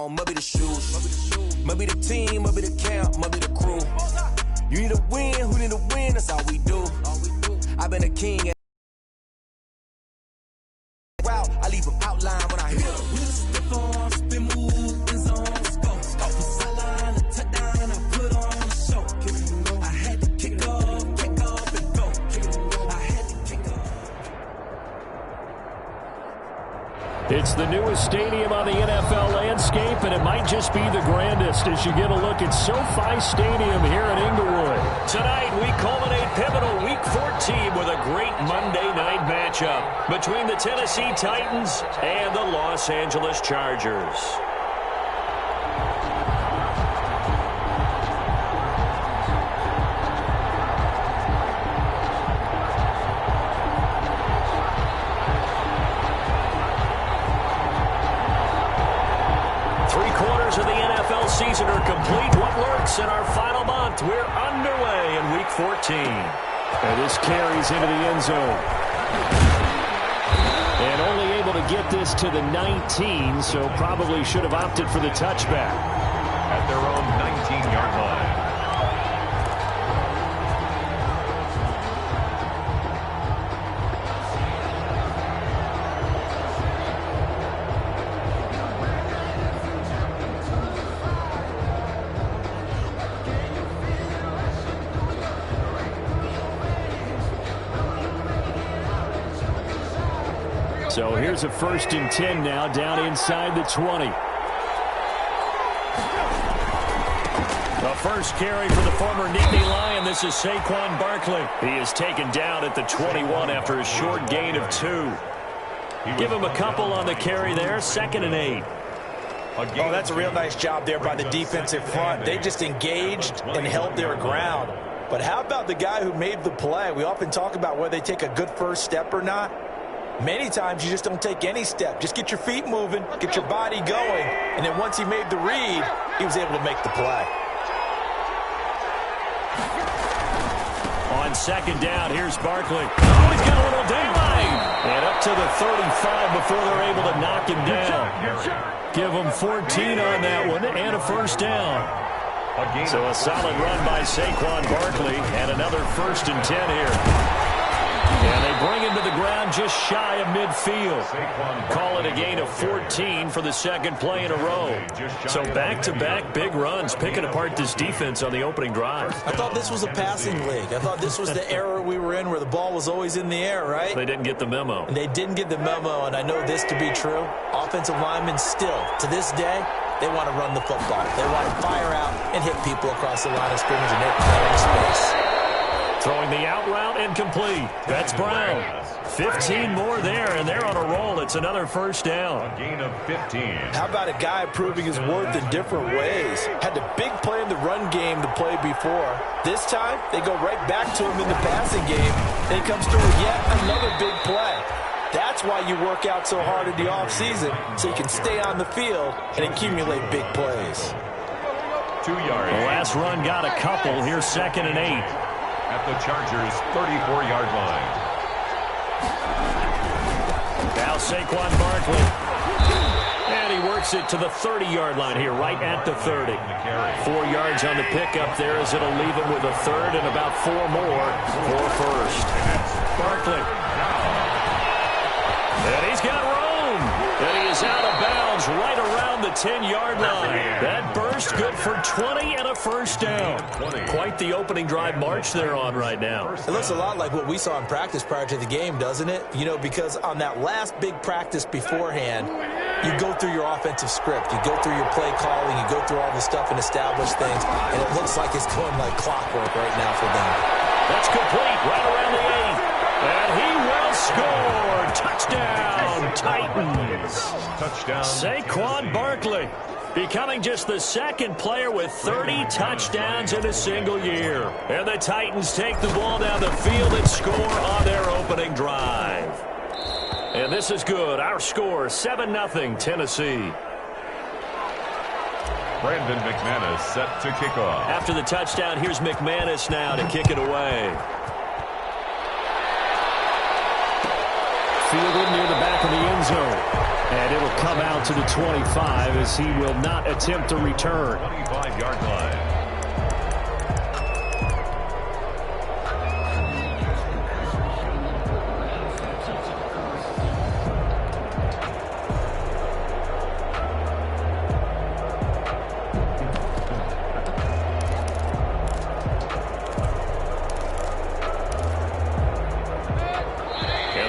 on, maybe the shoes. Maybe the team, maybe the camp, maybe the crew. You need a win, who need a win, that's all we do. I've been a king. Wow, I leave an outline when I hit a wheel, step on, spin move, in zone, scope. Off the sideline, a touchdown, I put on a show. I had to kick off and go. I had to kick off. It's the newest stadium on the NFL landscape, and it might just be the grandest as you get a look at SoFi Stadium here in Inglewood. Tonight, we culminate pivotal Week 14 with a great Monday night matchup between the Tennessee Titans and the Los Angeles Chargers. Three-quarters of the NFL season are complete. What lurks in our final month? We're underway in Week 14. And this carries into the end zone. And only able to get this to the 19, so probably should have opted for the touchback. At their own 19-yard line. So here's a 1st and 10 now, down inside the 20. The first carry for the former Nittany Lion. This is Saquon Barkley. He is taken down at the 21 after a short gain of 2. Give him a couple on the carry there, 2nd and 8. Oh, that's a real nice job there by the defensive front. They just engaged and held their ground. But how about the guy who made the play? We often talk about whether they take a good first step or not. Many times you just don't take any step. Just get your feet moving, get your body going, and then once he made the read, he was able to make the play. On 2nd down, here's Barkley. Oh, he's got a little daylight. And up to the 35 before they're able to knock him down. Give him 14 on that one and a 1st down. So a solid run by Saquon Barkley and another 1st and 10 here. And they bring him to the ground just shy of midfield. Call it a gain of 14 for the 2nd play in a row. So back-to-back big runs, picking apart this defense on the opening drive. I thought this was a passing league. I thought this was the era we were in where the ball was always in the air, right? They didn't get the memo. And they didn't get the memo, and I know this to be true. Offensive linemen still, to this day, they want to run the football. They want to fire out and hit people across the line of scrimmage, and they're clearing space. Throwing the out route and complete. That's Brown. 15 more there, and they're on a roll. It's another 1st down. A gain of 15. How about a guy proving his worth in different ways? Had the big play in the run game to play before. This time, they go right back to him in the passing game. Then he comes through with yet another big play. That's why you work out so hard in the offseason, so you can stay on the field and accumulate big plays. 2 yards. The last run got a couple. Here's 2nd and 8. At the Chargers' 34-yard line. Now Saquon Barkley. And he works it to the 30-yard line here, right at the 30. 4 yards on the pickup there as it'll leave him with a 3rd and about 4 more for 1st. Barkley. And he's got room. And he is out of bounds right around the 10-yard line. That burst good for 20 and a 1st down. Quite the opening drive march they're on right now. It looks a lot like what we saw in practice prior to the game, doesn't it? You know, because on that last big practice beforehand, you go through your offensive script. You go through your play calling. You go through all the stuff and establish things. And it looks like it's going like clockwork right now for them. That's complete right around the 8. And he will score. Touchdown, Titans. Touchdown. Saquon Barkley becoming just the 2nd player with 30 touchdowns in a single year. And the Titans take the ball down the field and score on their opening drive. And this is good. Our score, 7-0 Tennessee. Brandon McManus set to kick off. After the touchdown, here's McManus now to kick it away. Fielded near the back of the end zone. And it'll come out to the 25 as he will not attempt to return. 25-yard line.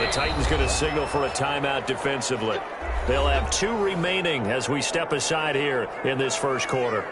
Titans going to signal for a timeout defensively. They'll have 2 remaining as we step aside here in this first quarter.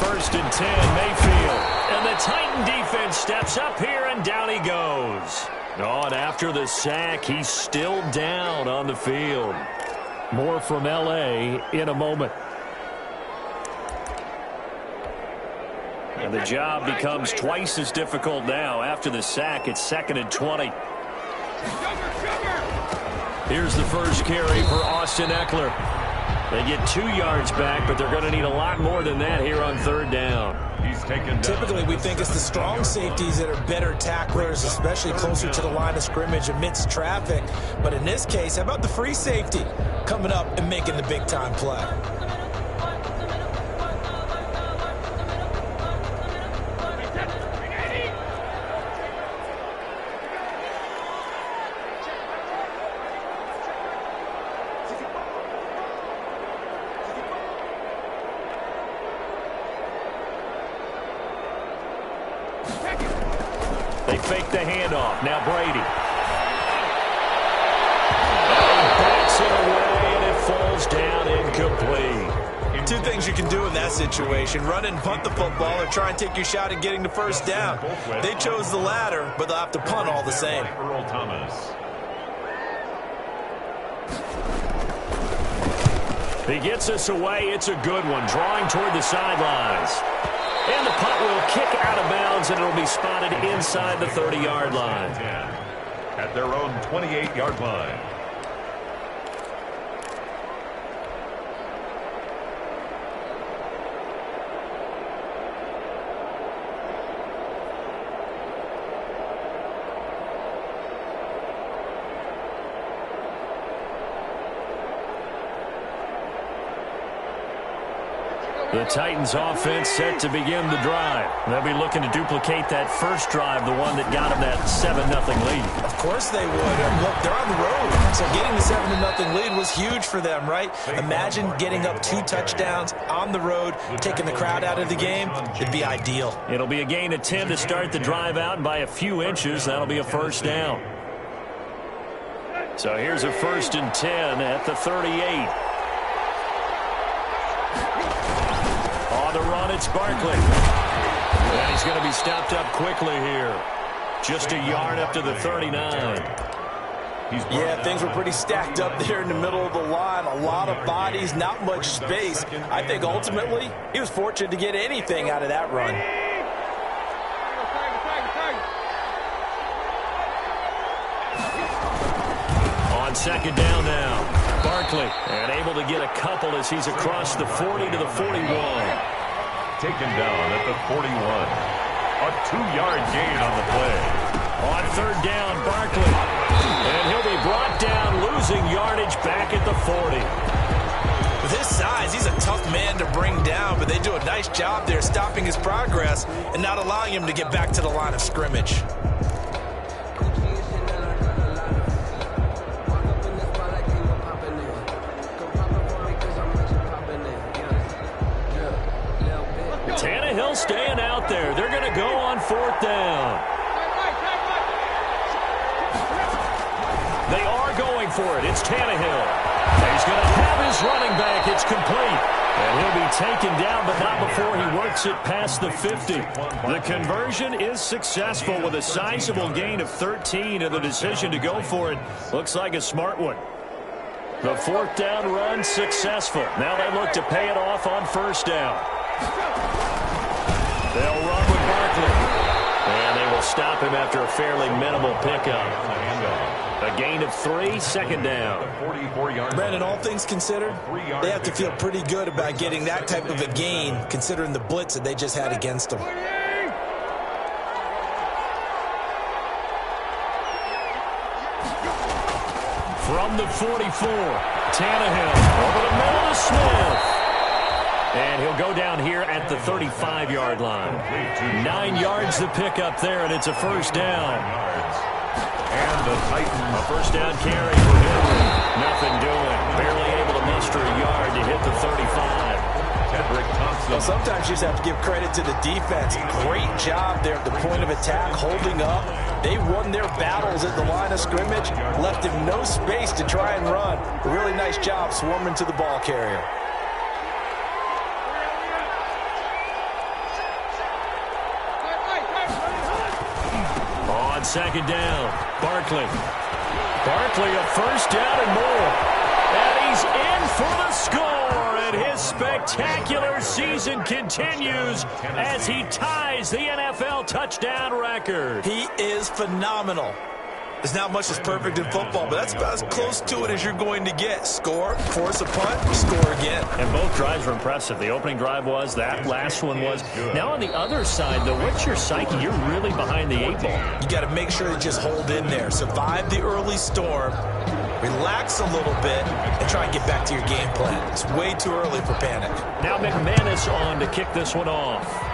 First and 10, Mayfield. And the Titan defense steps up here, and down he goes. Oh, and after the sack, he's still down on the field. More from L.A. in a moment. And the job becomes twice as difficult now. After the sack, it's 2nd and 20. Here's the first carry for Austin Eckler. They get 2 yards back, but they're going to need a lot more than that here on 3rd down. He's taken down. Typically, we think it's the strong safeties that are better tacklers, especially closer to the line of scrimmage amidst traffic. But in this case, how about the free safety coming up and making the big-time play? They fake the handoff. Now Brady. Backs it away, and it falls down incomplete. 2 things you can do in that situation: run and punt the football, or try and take your shot at getting the first down. They chose the latter, but they'll have to punt all the same. Earl Thomas. He gets us away. It's a good one. Drawing toward the sidelines. And the punt will kick out of bounds, and it'll be spotted inside the 30-yard line. At their own 28-yard line. The Titans offense set to begin the drive. They'll be looking to duplicate that first drive, the one that got them that 7-0 lead. Of course they would. And look, they're on the road, so getting the 7-0 lead was huge for them, right? Imagine getting up 2 touchdowns on the road, taking the crowd out of the game. It'd be ideal. It'll be a gain of 10 to start the drive out, and by a few inches, that'll be a first down. So here's a 1st and 10 at the 38. The run, it's Barkley. And he's going to be stopped up quickly here. Just a yard up to the 39. Yeah, things were pretty stacked up there in the middle of the line. A lot of bodies, not much space. I think ultimately he was fortunate to get anything out of that run. On 2nd down now, Barkley. And able to get a couple as he's across the 40 to the 41. Taken down at the 41. A 2-yard gain on the play. On 3rd down, Barkley. And he'll be brought down, losing yardage back at the 40. With his size, he's a tough man to bring down, but they do a nice job there stopping his progress and not allowing him to get back to the line of scrimmage. Tannehill staying out there. They're going to go on 4th down. for it. It's Tannehill. He's going to have his running back. It's complete. And he'll be taken down, but not before he works it past the 50. The conversion is successful with a sizable gain of 13, and the decision to go for it looks like a smart one. The fourth down run successful. Now they look to pay it off on first down. They'll run with Barkley. And they will stop him after a fairly minimal pickup. A gain of 3, second down. Brandon, all things considered, they have to feel pretty good about getting that type of a gain, considering the blitz that they just had against them. From the 44, Tannehill over the middle to Smith. And he'll go down here at the 35-yard line. 9 yards to pick up there, and it's a first down. And the Titans. A first down carry for Henry. Nothing doing. Barely able to muster a yard to hit the 35. Well, sometimes you just have to give credit to the defense. Great job there at the point of attack, holding up. They won their battles at the line of scrimmage, left him no space to try and run. A really nice job swarming to the ball carrier. On second down, Barkley. Barkley, a first down and more. And he's in for the score. And his spectacular season continues as he ties the NFL touchdown record. He is phenomenal. There's not much that's perfect in football, but that's about as close to it as you're going to get. Score, force a punt, score again. And both drives were impressive. The opening drive was, that last one was. Now on the other side, though, what's your psyche? You're really behind the 8 ball. You got to make sure you just hold in there. Survive the early storm, relax a little bit, and try and get back to your game plan. It's way too early for panic. Now McManus on to kick this one off.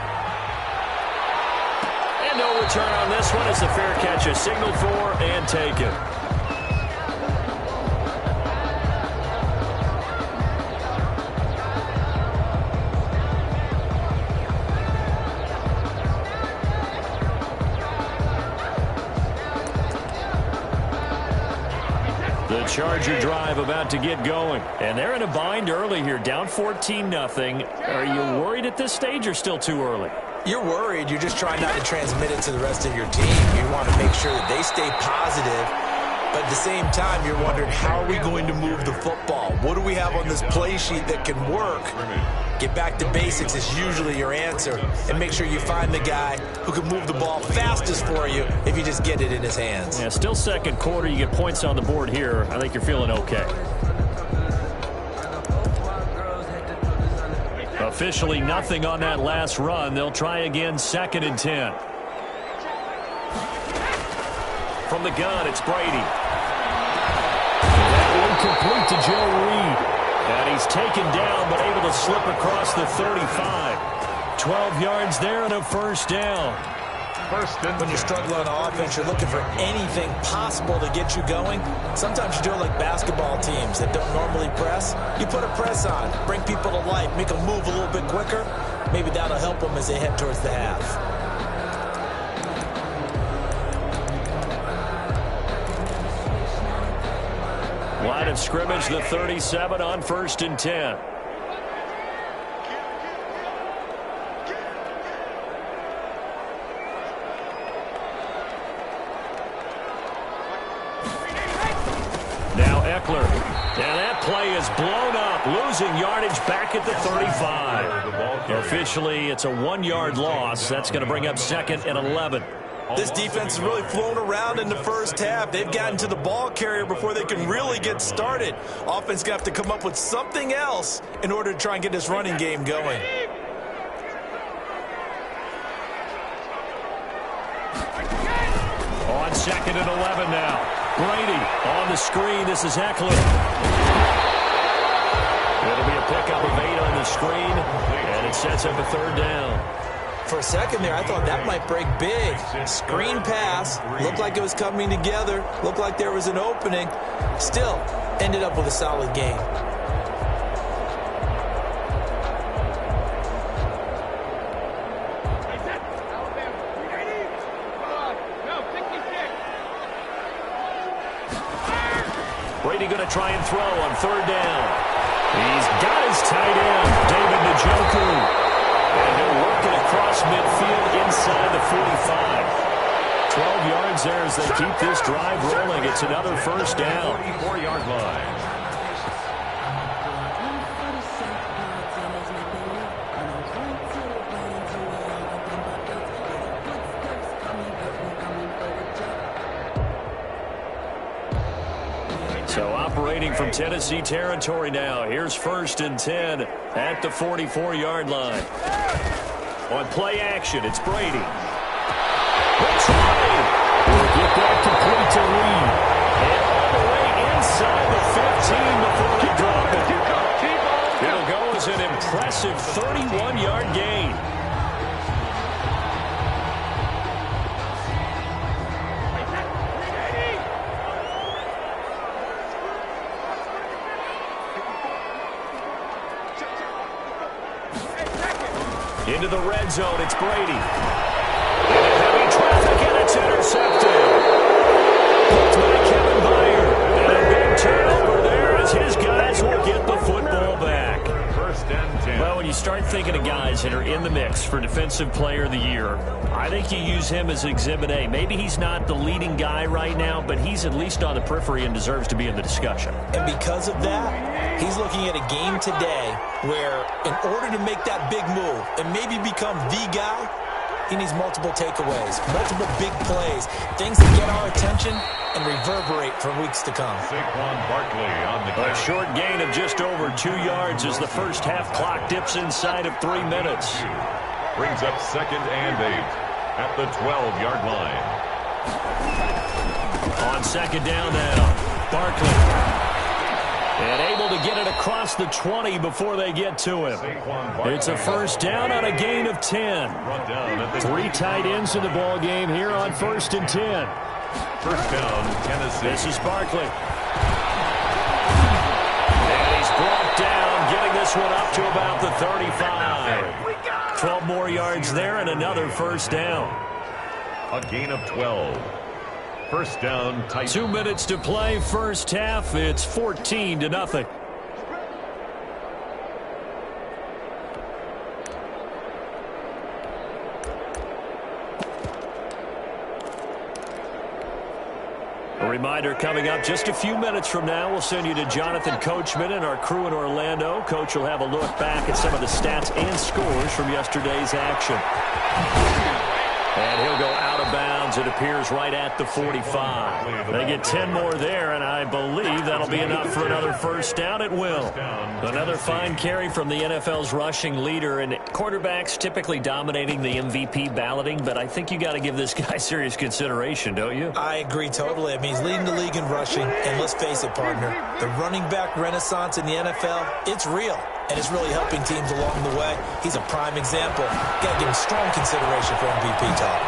And no return on this one as the fair catch is signaled for and taken. The Charger drive about to get going. And they're in a bind early here, down 14-0. Are you worried at this stage or still too early? You're worried. You're just trying not to transmit it to the rest of your team. You want to make sure that they stay positive. But at the same time, you're wondering, how are we going to move the football? What do we have on this play sheet that can work? Get back to basics is usually your answer. And make sure you find the guy who can move the ball fastest for you if you just get it in his hands. Yeah, still second quarter. You get points on the board here. I think you're feeling okay. Officially nothing on that last run. They'll try again, 2nd and 10. From the gun, it's Brady. That one complete to Joe Reed. And he's taken down, but able to slip across the 35. 12 yards there and a first down. When you're struggling on offense, you're looking for anything possible to get you going. Sometimes you do it like basketball teams that don't normally press. You put a press on, bring people to life, make them move a little bit quicker. Maybe that'll help them as they head towards the half. Line of scrimmage, the 37 on 1st and 10. Now Eckler. And that play is blown up, losing yardage back at the 35. Officially, it's a 1-yard loss. That's going to bring up 2nd and 11. This defense has really flown around in the first half. They've gotten to the ball carrier before they can really get started. Offense going to have to come up with something else in order to try and get this running game going. On 2nd and 11 now. Brady on the screen. This is Eckler. It'll be a pickup of 8 on the screen, and it sets up a 3rd down. For a second there, I thought that might break big. Screen pass, looked like it was coming together, looked like there was an opening. Still, ended up with a solid game. Brady going to try and throw on third down. He's got his tight end, David Njoku. And he'll work it across midfield inside the 45. 12 yards there as they keep this drive rolling. It's another first down. 34-yard line. So operating from Tennessee territory now. Here's 1st and 10 at the 44-yard line. On play action, it's Brady. Will get that complete to Lee. And all the way inside the 15 before they drop it. It'll go as an impressive 31-yard gain. Into the red zone, it's Brady. Into heavy traffic, and it's intercepted. It's by Kevin Byard. And a big turnover there as his guys will get the football back. 1st and 10. Well, when you start thinking of guys that are in the mix for Defensive Player of the Year, I think you use him as Exhibit A. Maybe he's not the leading guy right now, but he's at least on the periphery and deserves to be in the discussion. And because of that, he's looking at a game today where in order to make that big move and maybe become the guy, he needs multiple takeaways, multiple big plays, things that get our attention and reverberate for weeks to come. Saquon Barkley on the A short gain of just over 2 yards as the first half clock dips inside of 3 minutes. brings up 2nd and 8 at the 12-yard line. On 2nd down now, Barkley. And able to get it across the 20 before they get to him. It's a first down on a gain of 10. 3 tight ends in the ball game here on 1st and 10. First down, Tennessee. This is Barkley. And he's brought down, getting this one up to about the 35. 12 more yards there and another first down. A gain of 12. First down, tight. 2 minutes to play, first half. It's 14-0. A reminder coming up just a few minutes from now, we'll send you to Jonathan Coachman and our crew in Orlando. Coach will have a look back at some of the stats and scores from yesterday's action. And he'll go out of bounds, it appears, right at the 45. They get 10 more there, and I believe that'll be enough for another first down. It will. Another fine carry from the NFL's rushing leader, and quarterbacks typically dominating the MVP balloting, but I think you got to give this guy serious consideration, don't you? I agree totally. I mean, he's leading the league in rushing, and let's face it, partner, the running back renaissance in the NFL, it's real. And it's really helping teams along the way. He's a prime example. Got to give him strong consideration for MVP talk.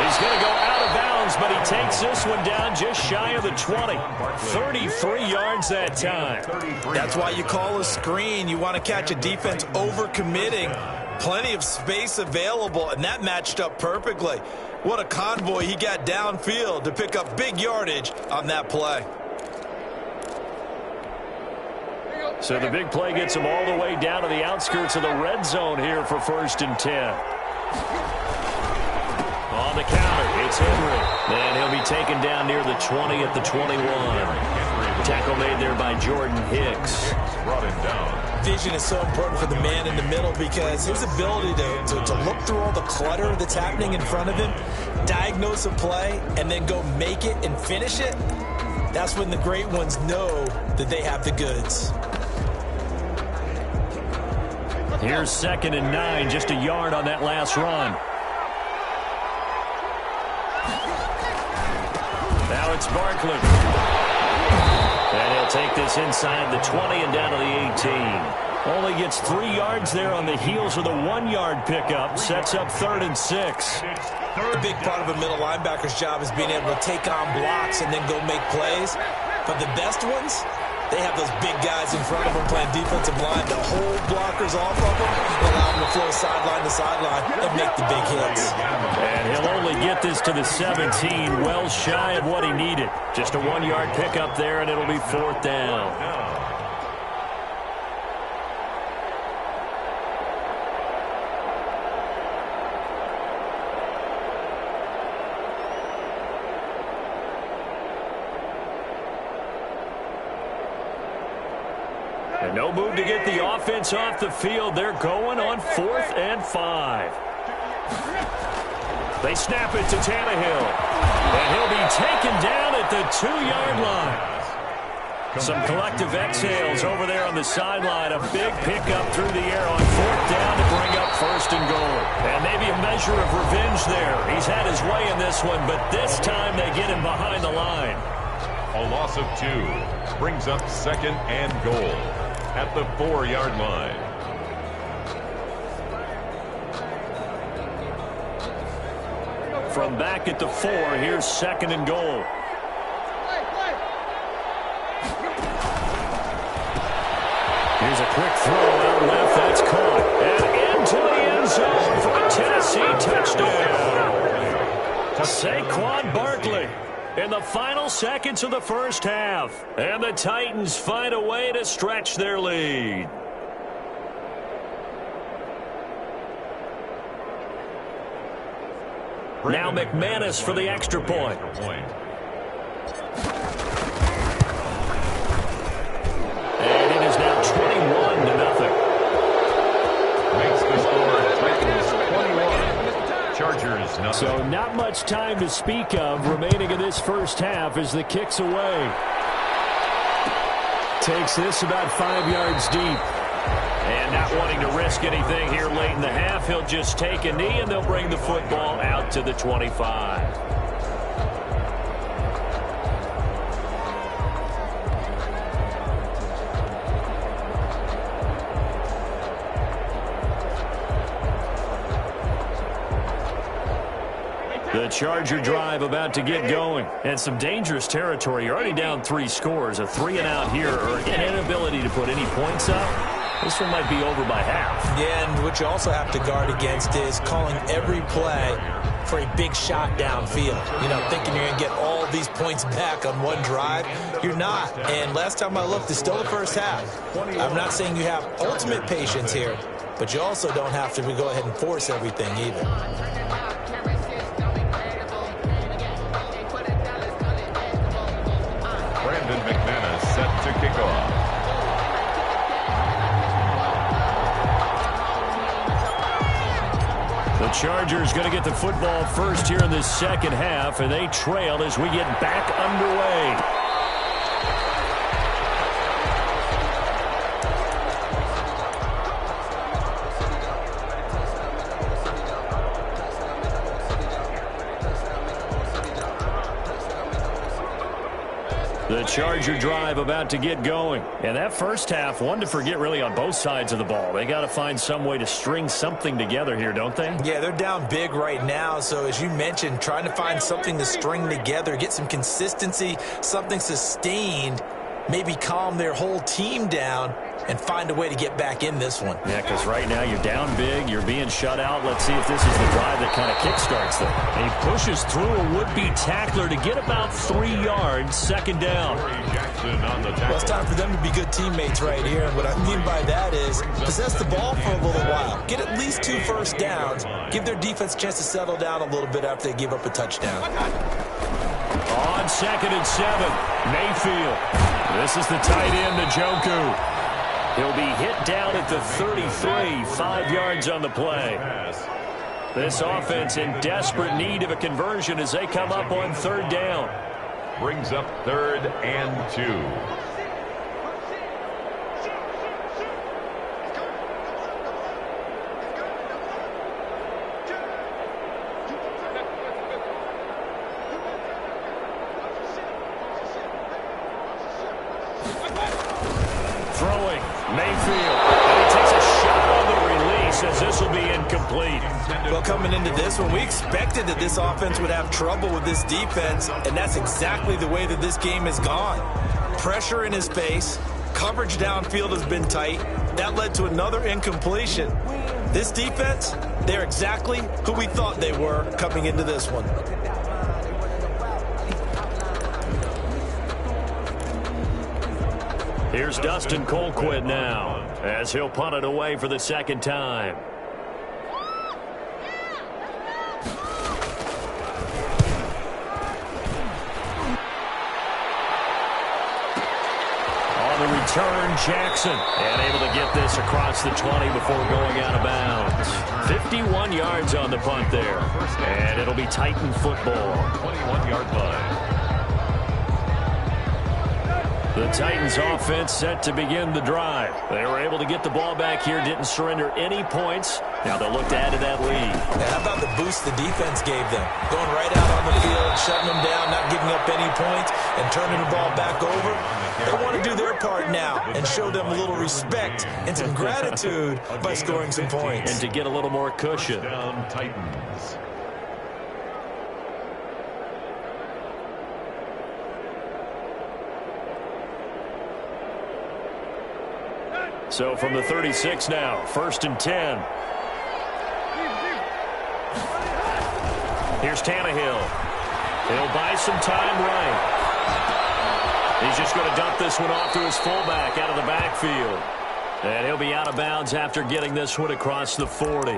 He's going to go out of bounds, but he takes this one down just shy of the 20. 33 yards that time. That's why you call a screen. You want to catch a defense overcommitting. Plenty of space available, and that matched up perfectly. What a convoy he got downfield to pick up big yardage on that play. So the big play gets him all the way down to the outskirts of the red zone here for 1st and 10. On the counter, it's Henry. And he'll be taken down near the 20 at the 21. Tackle made there by Jordan Hicks. Brought him down. Vision is so important for the man in the middle because his ability to look through all the clutter that's happening in front of him, diagnose a play, and then go make it and finish it, that's when the great ones know that they have the goods. Here's 2nd and 9, just a yard on that last run. Now it's Barkley. And he'll take this inside the 20 and down to the 18. Only gets 3 yards there on the heels of the 1-yard pickup. Sets up 3rd and 6. A big part of a middle linebacker's job is being able to take on blocks and then go make plays. But the best ones, They have those big guys in front of them playing defensive line to hold blockers off of them and allow them to flow sideline to sideline and make the big hits. And he'll only get this to the 17, well shy of what he needed. Just a 1-yard pickup there, and it'll be 4th down. And no move to get the offense off the field. They're going on 4th and 5. They snap it to Tannehill. And he'll be taken down at the 2-yard line. Some collective exhales over there on the sideline. A big pickup through the air on 4th down to bring up 1st and goal. And maybe a measure of revenge there. He's had his way in this one, but this time they get him behind the line. A loss of 2 brings up 2nd and goal at the 4-yard line. From back at the 4, here's 2nd and goal. Here's a quick throw out left. That's caught. And into the end zone for a Tennessee touchdown. Saquon Barkley in the final seconds of the first half. And the Titans find a way to stretch their lead. Now McManus for the extra point. And it is now 21-0. Makes the score Titans 21. Chargers nothing. So not much time to speak of remaining in this first half as the kick's away. Takes this about 5 yards deep. And not wanting to risk anything here late in the half, he'll just take a knee and they'll bring the football out to the 25. The Charger drive about to get going. And some dangerous territory. You're already down 3 scores. A 3-and-out here or an inability to put any points up. This one might be over by half. Yeah, and what you also have to guard against is calling every play for a big shot downfield. You know, thinking you're going to get all these points back on one drive. You're not. And last time I looked, it's still the first half. I'm not saying you have ultimate patience here, but you also don't have to go ahead and force everything either. McManus set to kick off. The Chargers going to get the football first here in this second half, and they trail as we get back underway. The Charger drive about to get going. And that first half, one to forget really on both sides of the ball. They got to find some way to string something together here, don't they? Yeah, they're down big right now. So as you mentioned, trying to find something to string together, get some consistency, something sustained, maybe calm their whole team down and find a way to get back in this one. Yeah, because right now you're down big, you're being shut out. Let's see if this is the drive that kind of kickstarts them. And he pushes through a would-be tackler to get about 3 yards, 2nd down. Well, it's time for them to be good teammates right here. And what I mean by that is possess the ball for a little while. Get at least 2 first downs. Give their defense a chance to settle down a little bit after they give up a touchdown. On 2nd and 7, Mayfield. This is the tight end, Njoku. He'll be hit down at the 33, 5 yards on the play. This offense in desperate need of a conversion as they come up on 3rd down. Brings up 3rd and 2. says this will be incomplete. Well, coming into this one, we expected that this offense would have trouble with this defense, and that's exactly the way that this game has gone. Pressure in his face, coverage downfield has been tight. That led to another incompletion. This defense, they're exactly who we thought they were coming into this one. Here's Dustin Colquitt now, as he'll punt it away for the second time. On the return, Jackson, and able to get this across the 20 before going out of bounds. 51 yards on the punt there, and it'll be Titan football. 21-yard line. The Titans offense set to begin the drive. They were able to get the ball back here, didn't surrender any points. Now they'll look to add to that lead. Now, how about the boost the defense gave them? Going right out on the field, shutting them down, not giving up any points, and turning the ball back over. They want to do their part now and show them a little respect and some gratitude by scoring some points. And to get a little more cushion. Down Titans. So from the 36 now, 1st and 10. Here's Tannehill. He'll buy some time right. He's just going to dump this one off to his fullback out of the backfield. And he'll be out of bounds after getting this one across the 40.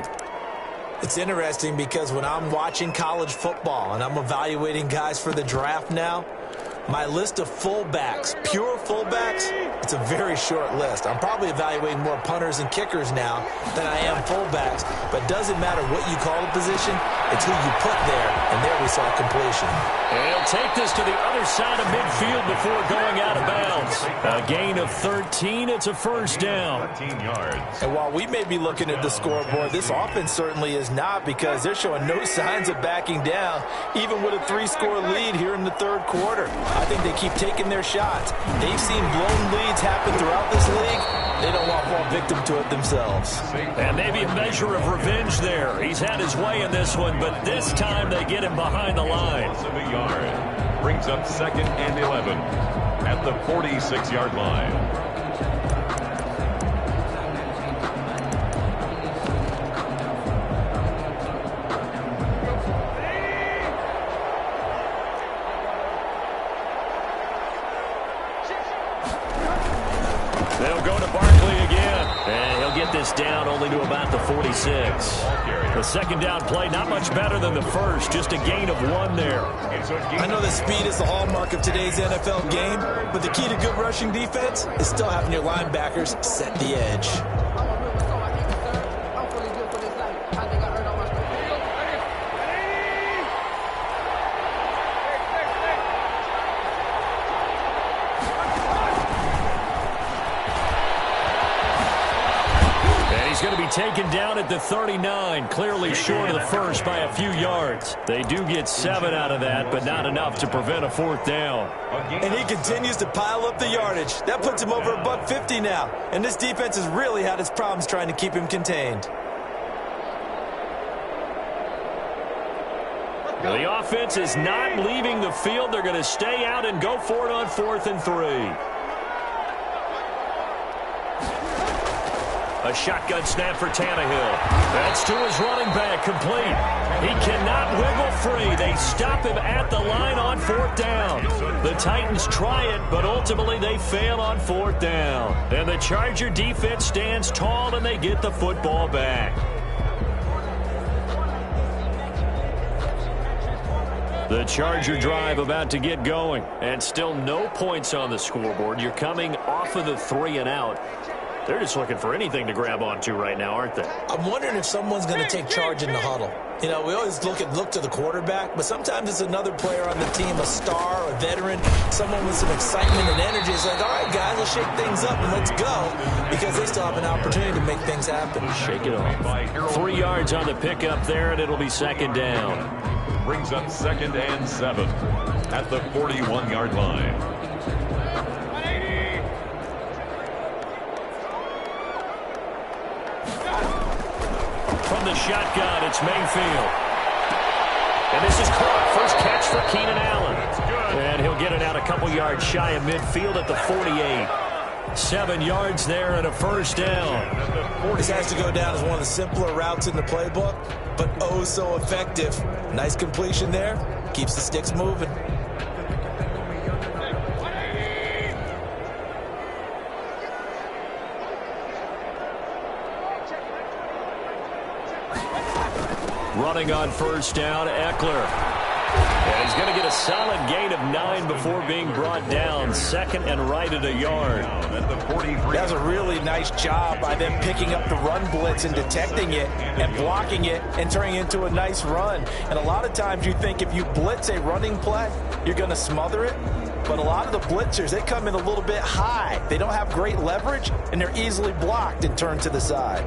It's interesting because when I'm watching college football and I'm evaluating guys for the draft now, my list of fullbacks, pure fullbacks, it's a very short list. I'm probably evaluating more punters and kickers now than I am fullbacks. But it doesn't matter what you call the position, it's who you put there. And there we saw completion. And he'll take this to the other side of midfield before going out of bounds. A gain of 13. It's a first down. 13 yards. And while we may be looking at the scoreboard, this offense certainly is not, because they're showing no signs of backing down, even with a 3-score lead here in the third quarter. I think they keep taking their shots. They've seen blown leads happen throughout this league. They don't want to fall victim to it themselves. And maybe a measure of revenge there. He's had his way in this one, but this time they get him behind the line. Loss of a yard. Brings up 2nd and 11 at the 46-yard line. They'll go to Barkley again, and he'll get this down only to about the 46. The second down play, not much better than the first, just a gain of 1 there. I know that speed is the hallmark of today's NFL game, but the key to good rushing defense is still having your linebackers set the edge. Going to be taken down at the 39, clearly short of the first by a few yards. They do get 7 out of that, but not enough to prevent a 4th down. And he continues to pile up the yardage. That puts him over $150 now. And this defense has really had its problems trying to keep him contained. The offense is not leaving the field. They're going to stay out and go for it on 4th and 3. A shotgun snap for Tannehill. That's to his running back, complete. He cannot wiggle free. They stop him at the line on 4th down. The Titans try it, but ultimately they fail on 4th down. And the Charger defense stands tall, and they get the football back. The Charger drive about to get going, and still no points on the scoreboard. You're coming off of the 3 and out. They're just looking for anything to grab onto right now, aren't they? I'm wondering if someone's going to take charge in the huddle. You know, we always look to the quarterback, but sometimes it's another player on the team, a star, a veteran, someone with some excitement and energy. It's like, all right, guys, let's shake things up and let's go, because they still have an opportunity to make things happen. Shake it off. 3 yards on the pickup there, and it'll be 2nd down. Brings up 2nd and 7 at the 41-yard line. from the shotgun. It's Mayfield. And this is caught. First catch for Keenan Allen. And he'll get it out a couple yards shy of midfield at the 48. 7 yards there and a first down. This has to go down as one of the simpler routes in the playbook, but oh so effective. Nice completion there. Keeps the sticks moving. Running on first down, Eckler. And he's going to get a solid gain of 9 before being brought down. Second and right at a yard. That's a really nice job by them picking up the run blitz and detecting it and blocking it and turning it into a nice run. And a lot of times you think if you blitz a running play, you're going to smother it. But a lot of the blitzers, they come in a little bit high. They don't have great leverage, and they're easily blocked and turned to the side.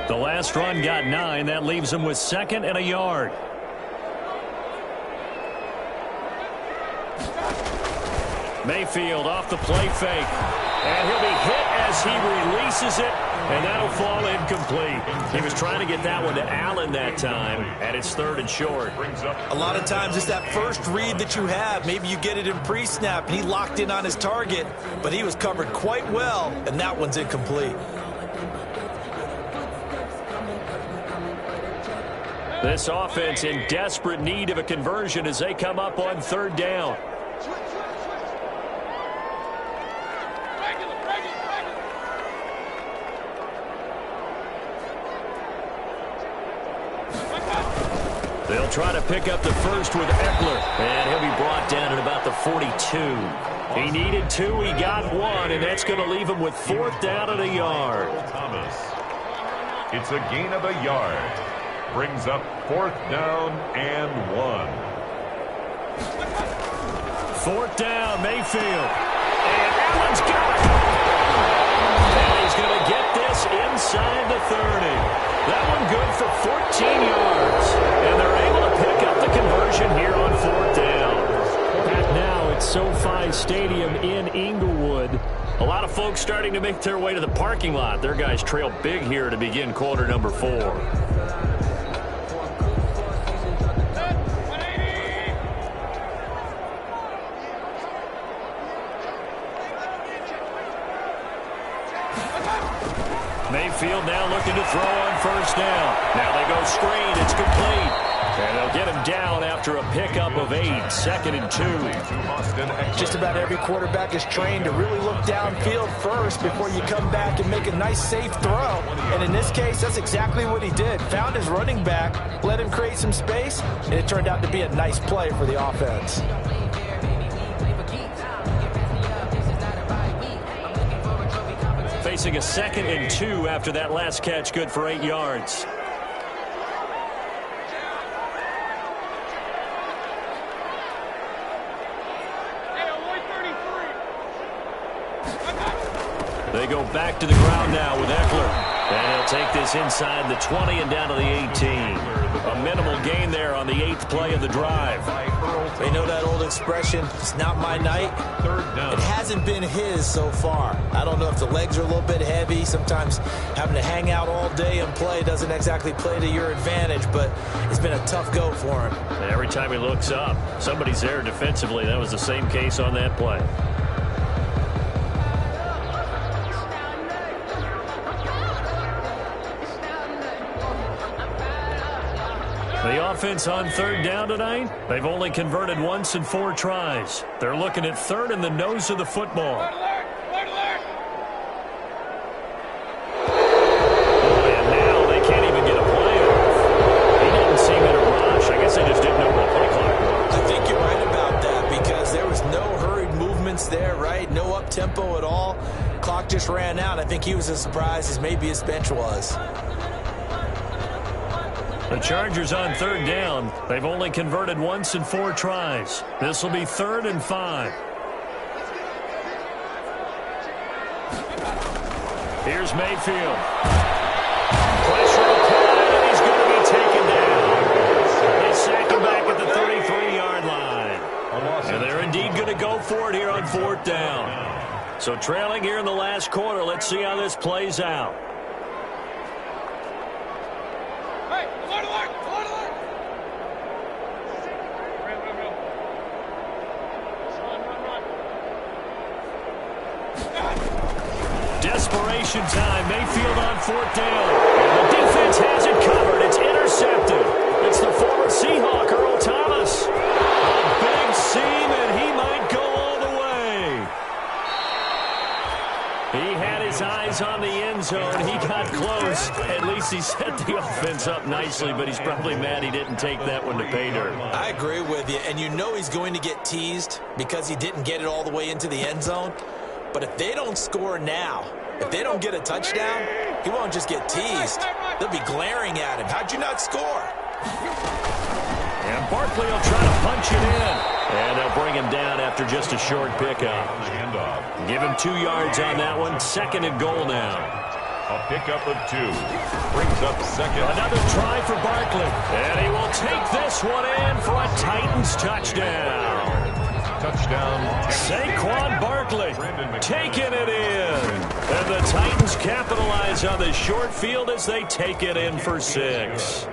The last run got 9. That leaves him with second and a yard. Mayfield off the play fake. And he'll be hit as he releases it. And that'll fall incomplete. He was trying to get that one to Allen that time. And it's third and short. A lot of times it's that first read that you have. Maybe you get it in pre-snap and he locked in on his target. But he was covered quite well. And that one's incomplete. This offense in desperate need of a conversion as they come up on third down. They'll try to pick up the first with Eckler. And he'll be brought down at about the 42. He needed 2, he got 1, and that's going to leave him with fourth down at a yard. Thomas. It's a gain of a yard. Brings up fourth down and 1. Fourth down, Mayfield. And Allen's got it. And he's going to get this inside the 30. That one good for 14 yards. And they're able to pick up the conversion here on fourth down. Back now at SoFi Stadium in Inglewood. A lot of folks starting to make their way to the parking lot. Their guys trail big here to begin quarter number 4. Mayfield now looking to throw on first down. Now they go screen. It's complete. And they'll get him down after a pickup of 8. Second and 2. Just about every quarterback is trained to really look downfield first before you come back and make a nice, safe throw. And in this case, that's exactly what he did. Found his running back, let him create some space, and it turned out to be a nice play for the offense. Facing a second and 2 after that last catch, good for 8 yards. They go back to the ground now with Eckler. And he'll take this inside the 20 and down to the 18. A minimal gain there on the 8th play of the drive. They know that old expression, it's not my night. It hasn't been his so far. I don't know if the legs are a little bit heavy. Sometimes having to hang out all day and play doesn't exactly play to your advantage, but it's been a tough go for him. And every time he looks up, somebody's there defensively. That was the same case on that play. The offense on third down tonight, they've only converted once in 4 tries. They're looking at third in the nose of the football. And now they can't even get a play off. He didn't seem in a rush. I guess they just didn't know what the play clock was. I think you're right about that because there was no hurried movements there, right? No up-tempo at all. Clock just ran out. I think he was as surprised as maybe his bench was. The Chargers on third down. They've only converted once in 4 tries. This will be 3rd and 5. Here's Mayfield. Pressure applied, and he's going to be taken down. They sack him back at the 33-yard line. And they're indeed going to go for it here on 4th down. So trailing here in the last quarter. Let's see how this plays out. Desperation time. Mayfield on 4th down. And the defense has it covered. It's intercepted. It's the former Seahawk, Earl Thomas. A big seam, and he might go all the way. He had his eyes on the end zone. He got close. At least he set the offense up nicely, but he's probably mad he didn't take that one to pay dirt. I agree with you, and you know he's going to get teased because he didn't get it all the way into the end zone. But if they don't score now, if they don't get a touchdown, he won't just get teased. They'll be glaring at him. How'd you not score? And Barkley will try to punch it in. And they'll bring him down after just a short pickup. Give him 2 yards on that one. 2nd and goal now. A pickup of 2. Brings up 2nd. Another try for Barkley. And he will take this one in for a Titans touchdown. Touchdown. Saquon Barkley taking it in. And the Titans capitalize on the short field as they take it in for 6.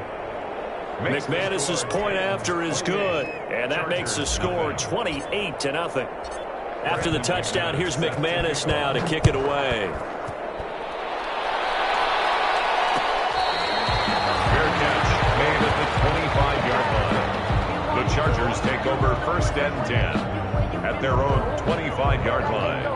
McManus's point after is good. And that makes the score 28-0. After the touchdown, here's McManus now to kick it away. Fair catch made at the 25-yard line. The Chargers take over 1st and 10 at their own 25-yard line.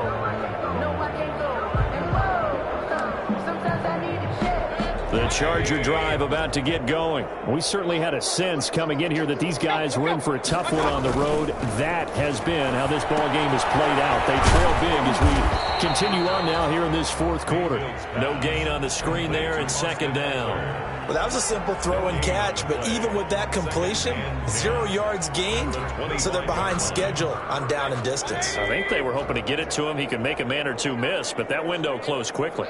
The Charger drive about to get going. We certainly had a sense coming in here that these guys were in for a tough one on the road. That has been how this ball game has played out. They trail big as we continue on now here in this 4th quarter. No gain on the screen there, and 2nd down. Well, that was a simple throw and catch, but even with that completion, 0 yards gained, so they're behind schedule on down and distance. I think they were hoping to get it to him. He could make a man or two miss, but that window closed quickly.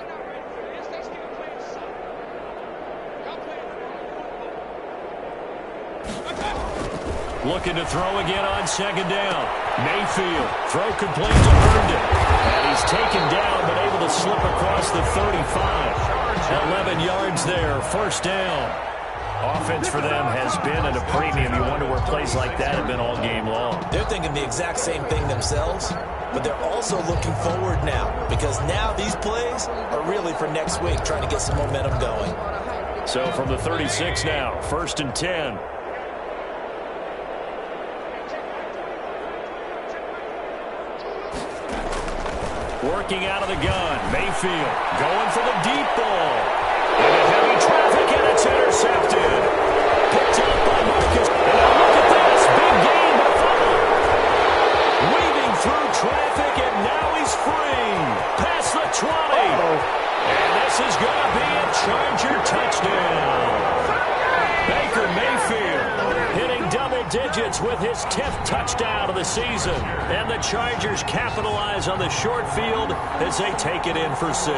Looking to throw again on 2nd down. Mayfield, throw complete to Herndon. And he's taken down, but able to slip across the 35. 11 yards there, 1st down. Offense for them has been at a premium. You wonder where plays like that have been all game long. They're thinking the exact same thing themselves, but they're also looking forward now, because now these plays are really for next week, trying to get some momentum going. So from the 36 now, 1st and 10. Working out of the gun. Mayfield going for the deep ball. Into heavy traffic, and it's intercepted. Picked up by Marcus. And now look at this. Big gain by Fuller. Weaving through traffic, and now he's free. Past the 20. And this is going to be a Charger touchdown. Baker Mayfield hitting double digits with his 10th touchdown of the season. And the Chargers capitalize on the short field as they take it in for 6.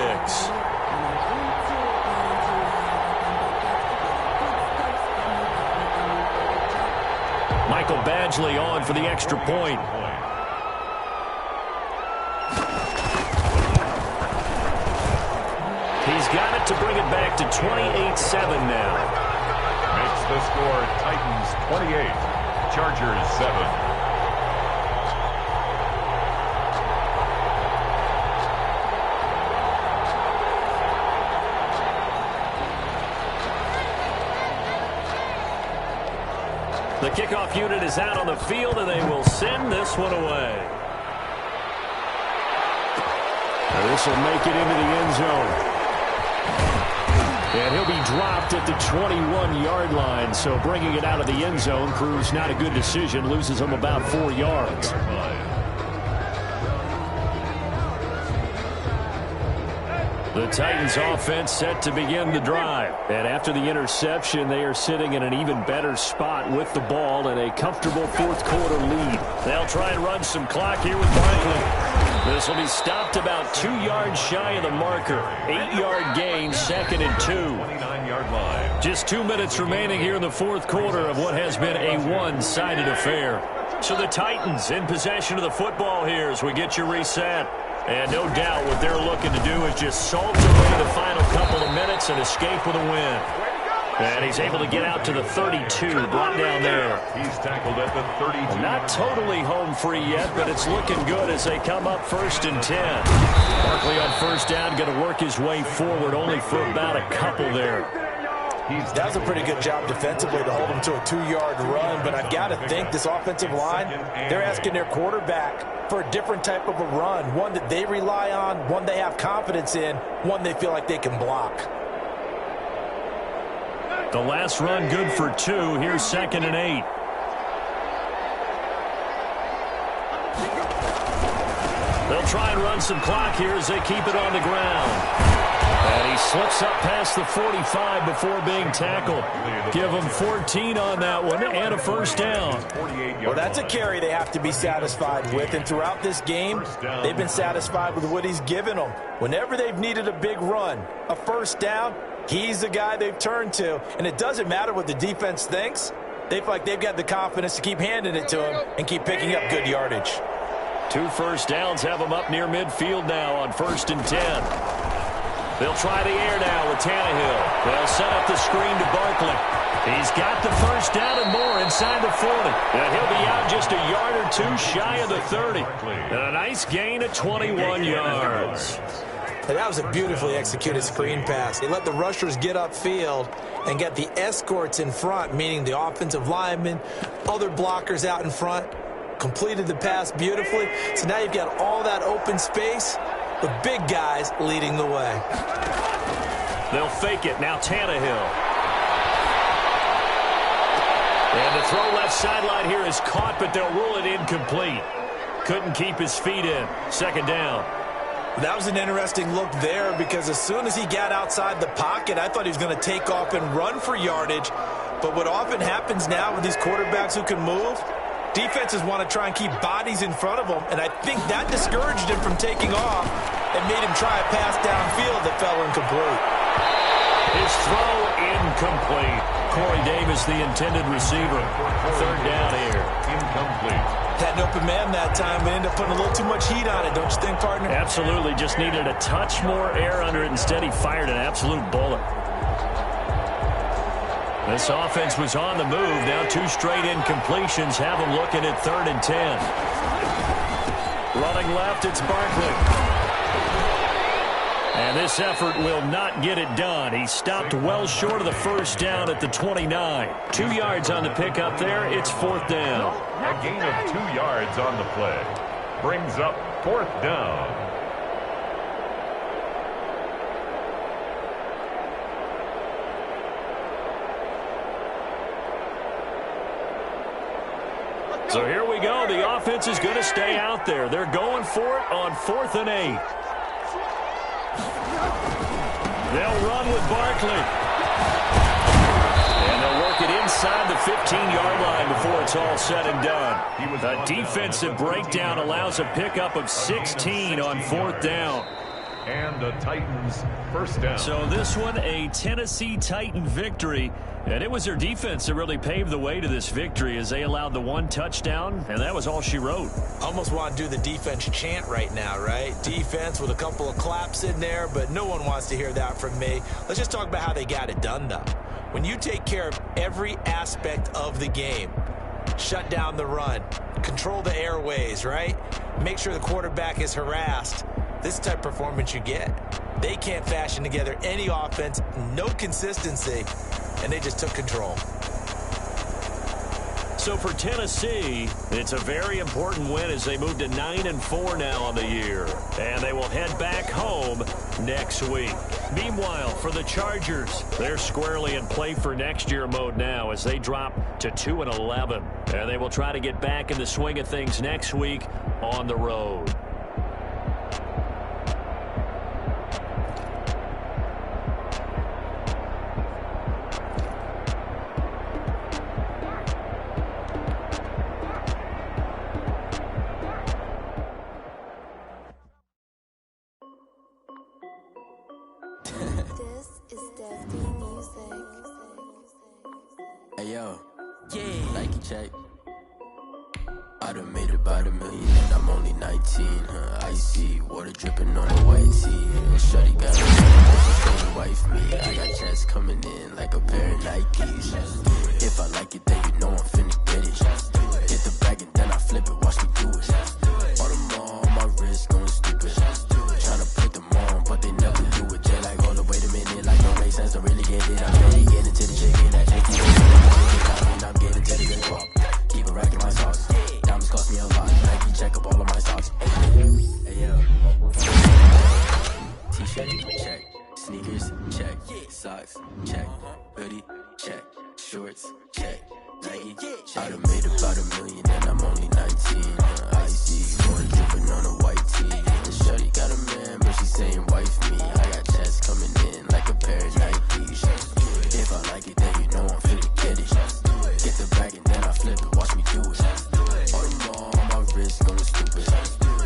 Michael Badgley on for the extra point. He's got it to bring it back to 28-7 now. Makes the score Titans 28, Chargers 7. The kickoff unit is out on the field, and they will send this one away. This will make it into the end zone. And he'll be dropped at the 21-yard line, so bringing it out of the end zone proves not a good decision, loses him about 4 yards. The Titans offense set to begin the drive. And after the interception, they are sitting in an even better spot with the ball and a comfortable 4th quarter lead. They'll try and run some clock here with Barkley. This will be stopped about 2 yards shy of the marker. 8-yard gain, 2nd and 2. 29-yard line. Just 2 minutes remaining here in the 4th quarter of what has been a one-sided affair. So the Titans in possession of the football here as we get you reset. And no doubt what they're looking to do is just salt away the final couple of minutes and escape with a win. And he's able to get out to the 32, brought down there. He's tackled at the 32. Not totally home free yet, but it's looking good as they come up 1st and 10. Barkley on 1st down, going to work his way forward, only for about a couple there. That was a pretty good job defensively to hold him to a 2-yard run, but I've got to think this offensive line, they're asking their quarterback for a different type of a run, one that they rely on, one they have confidence in, one they feel like they can block. The last run good for 2. Here's 2nd and 8. They'll try and run some clock here as they keep it on the ground. And he slips up past the 45 before being tackled. Give him 14 on that one and a 1st down. Well, that's a carry they have to be satisfied with. And throughout this game, they've been satisfied with what he's given them. Whenever they've needed a big run, a 1st down, he's the guy they've turned to. And it doesn't matter what the defense thinks. They feel like they've got the confidence to keep handing it to him and keep picking up good yardage. 2 1st downs have them up near midfield now on 1st and 10. They'll try the air now with Tannehill. They'll set up the screen to Barkley. He's got the 1st down and more inside the 40. And he'll be out just a yard or 2 shy of the 30. And a nice gain of 21 yards. And that was a beautifully executed screen pass. They let the rushers get upfield and get the escorts in front, meaning the offensive linemen, other blockers out in front, completed the pass beautifully. So now you've got all that open space with big guys leading the way. They'll fake it. Now Tannehill. And the throw left sideline here is caught, but they'll rule it incomplete. Couldn't keep his feet in. 2nd down. That was an interesting look there because as soon as he got outside the pocket, I thought he was going to take off and run for yardage. But what often happens now with these quarterbacks who can move, defenses want to try and keep bodies in front of them, and I think that discouraged him from taking off and made him try a pass downfield that fell incomplete. His throw incomplete. Corey Davis, the intended receiver. 3rd down here. Incomplete. Had an open man that time, but ended up putting a little too much heat on it, don't you think, partner? Absolutely. Just needed a touch more air under it. Instead, he fired an absolute bullet. This offense was on the move. Now 2 straight incompletions have them looking at 3rd and 10. Running left, it's Barkley. And this effort will not get it done. He stopped well short of the 1st down at the 29. 2 yards on the pickup there. It's 4th down. A gain of 2 yards on the play. Brings up 4th down. So here we go. The offense is going to stay out there. They're going for it on 4th and 8. They'll run with Barkley. And they'll work it inside the 15-yard line before it's all said and done. A defensive breakdown allows a pickup of 16 on 4th down. And the Titans' 1st down. So this one, a Tennessee Titan victory. And it was their defense that really paved the way to this victory as they allowed the 1 touchdown, and that was all she wrote. Almost want to do the defense chant right now, right? Defense with a couple of claps in there, but no one wants to hear that from me. Let's just talk about how they got it done, though. When you take care of every aspect of the game, shut down the run, control the airways, right? Make sure the quarterback is harassed. This is the type of performance you get. They can't fashion together any offense, no consistency, and they just took control. So for Tennessee, it's a very important win as they move to 9-4 now on the year. And they will head back home next week. Meanwhile, for the Chargers, they're squarely in play for next year mode now as they drop to 2-11. And they will try to get back in the swing of things next week on the road. Hey yo, yeah, Nike check. I done made about $1 million and I'm only 19. Icy water dripping on the white tee. Shorty got a man, she saying wife me. I got checks coming in like a pair of Nikes. If I like it, then you know I'm finna get it. Hit the bag and then I flip it, watch me do it. All them on my wrist going stupid. Tryna put them on, but they never do it. They like, hold up, wait a minute, like don't make sense, don't really get it. I'm ready, getting to the chicken, that chicken, I'm getting to the good walk. Keep a rack in my socks. Diamonds cost me a lot. Nike check up all of my socks. Hey yo. T-shirt, check. Sneakers, check. Socks, check. Hoodie, check. Shorts, check. Nike, check. I done made about $1 million and I'm only 19. Icy, water dripping on a white tee. Shorty got a man, but she saying wife me. I got checks coming in like a pair of Nikes. If I like it, then you know I'm finna get it. Get the bag and then I flip it, watch me do it. All them on my wrist going stupid.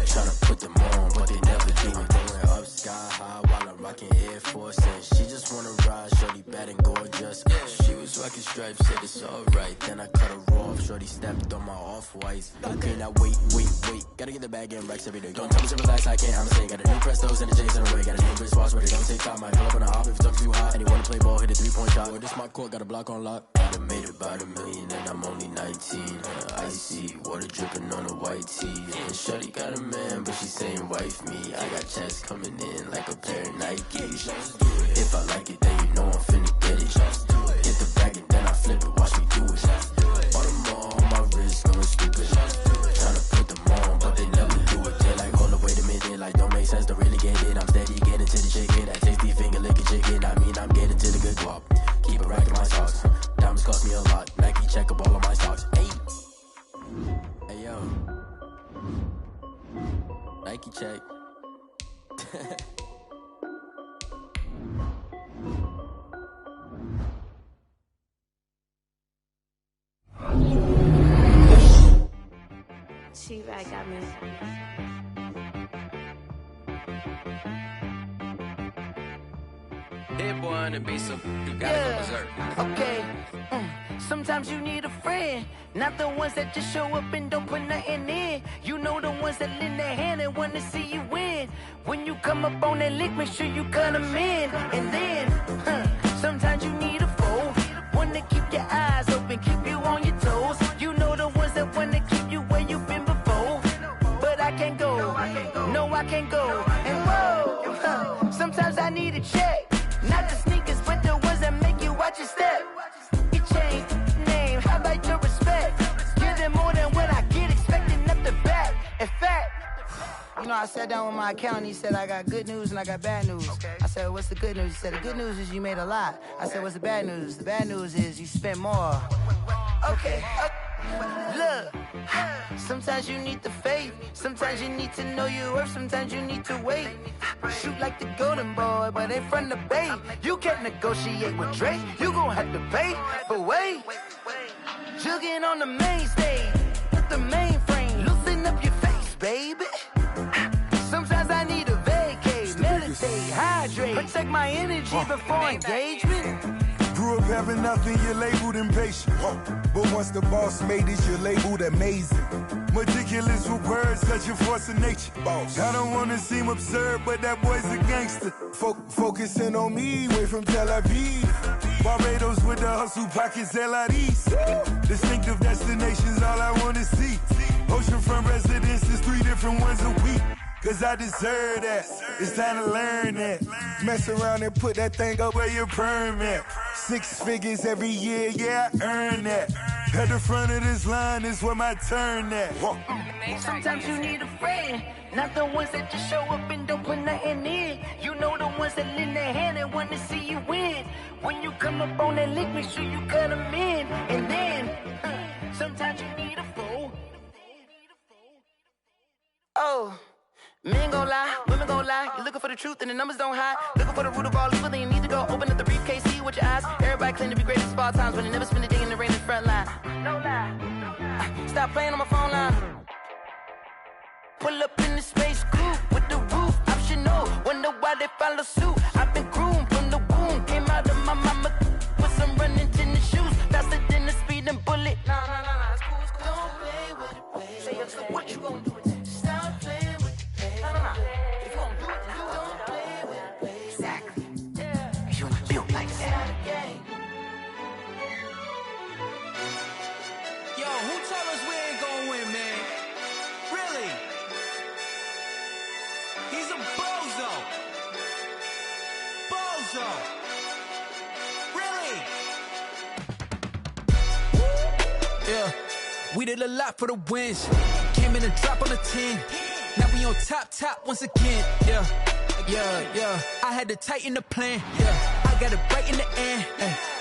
Tryna put them on, but they never do it. Going up sky high while I'm rocking Air Force. And she just wanna ride, shorty bad and gorgeous. She was rocking stripes, said it's alright. Then I cut her off, shorty stepped on my off-whites. Okay, now wait. Gotta get the bag and racks every day. Don't tell me to relax, I can't, I'm saying. Got a new Prestos and the J's in the way. Got a new bitch watch, but it don't take time. I pull up on a hop if it's up too hot. And you wanna play ball, hit a 3-point shot. Or this my court, got a block on lock. I done made about $1 million and I'm only 19. Icy, water dripping on a white tee. And shorty got a man, but she saying wife me. I got checks coming in like a pair of Nikes. If I like it, then you know I'm finna get it. Get the bag and then I flip it, watch me do it. All them on my wrist going stupid. Tryna put them on, but they never do it. They like, hold up, wait a minute, like don't make sense, don't really get it. I'm steady getting to the chicken, that tasty finger licking chicken. I mean, I'm getting to the good guap. Keep a rack in my socks. Diamonds cost me a lot. Nike check up all of my stocks. Hey yo. Nike check. T-Rag got me. Hit boy on the beat, so you gotta go berserk. Okay. Sometimes you need a friend, not the ones that just show up and don't put nothing in. You know the ones that lend their hand and want to see you win. When you come up on that lick, make sure you cut them in. And then, sometimes you need a foe, one to keep your eyes open, keep you on your toes. You know the ones that want to keep you where you've been before. But I can't go, no I can't go. And whoa, sometimes I need a check. Not the sneakers, but the ones that make you watch your step. Your chain, name, how about your respect? Give them more than what I get, expecting up the back. In fact, you know, I sat down with my accountant, he said I got good news and I got bad news. I said, what's the good news? He said, the good news is you made a lot. I said, what's the bad news? The bad news is you spent more. Okay. Look, sometimes you need the faith, sometimes you need to know your worth, sometimes you need to wait. Shoot like the golden boy, but ain't from the bay. You can't negotiate with Drake, you gon' have to pay. But wait, jugging on the main stage, with the mainframe, loosen up your face, baby. Sometimes I need a vacate, meditate, hydrate, protect my energy before engagement. Grew up having nothing, you're labeled impatient. But once the boss made it, you're labeled amazing. Meticulous with words, such a force of nature. I don't wanna seem absurd, but that boy's a gangster. Focusing on me, way from Tel Aviv. Barbados with the hustle pockets, LIDs. Distinctive destinations, all I wanna see. Oceanfront residences, 3 different ones a week. Cause I deserve that, it's time to learn that. Mess around and put that thing up where your permit. 6 figures every year, yeah, I earn that. At the front of this line is where my turn at. Sometimes you need a friend, not the ones that just show up and don't put nothing in. You know the ones that lend their hand and want to see you win. When you come up on that lick, make sure you cut them in. And then, sometimes you need a foe. Oh. Men gon' lie, women gon' lie. You're looking for the truth and the numbers don't hide. Looking for the root of all evil, then you need to go open up the briefcase, see with your eyes. Everybody claim to be greatest of all times, but they never spend a day in the rain in the front line. No lie. Stop playing on my phone line. Pull up in the space coupe with the roof optional. Wonder why they follow suit. I've been groomed from the womb. Came out of my mama with some running tennis shoes. Faster than the speeding bullet. Nah, it's cool. Don't play with it, play. gon' do it, then stop playing with the pain. No. If you gon' do it, then don't play with the pain. Exactly. Yeah. You ain't built like that. Yo, who told us we ain't gonna win, man? Really? He's a bozo. Bozo. Really? Yeah, we did a lot for the wins. Came in a drop on a 10. Now we on top once again. Yeah. I had to tighten the plan. Yeah, I got it right in the end.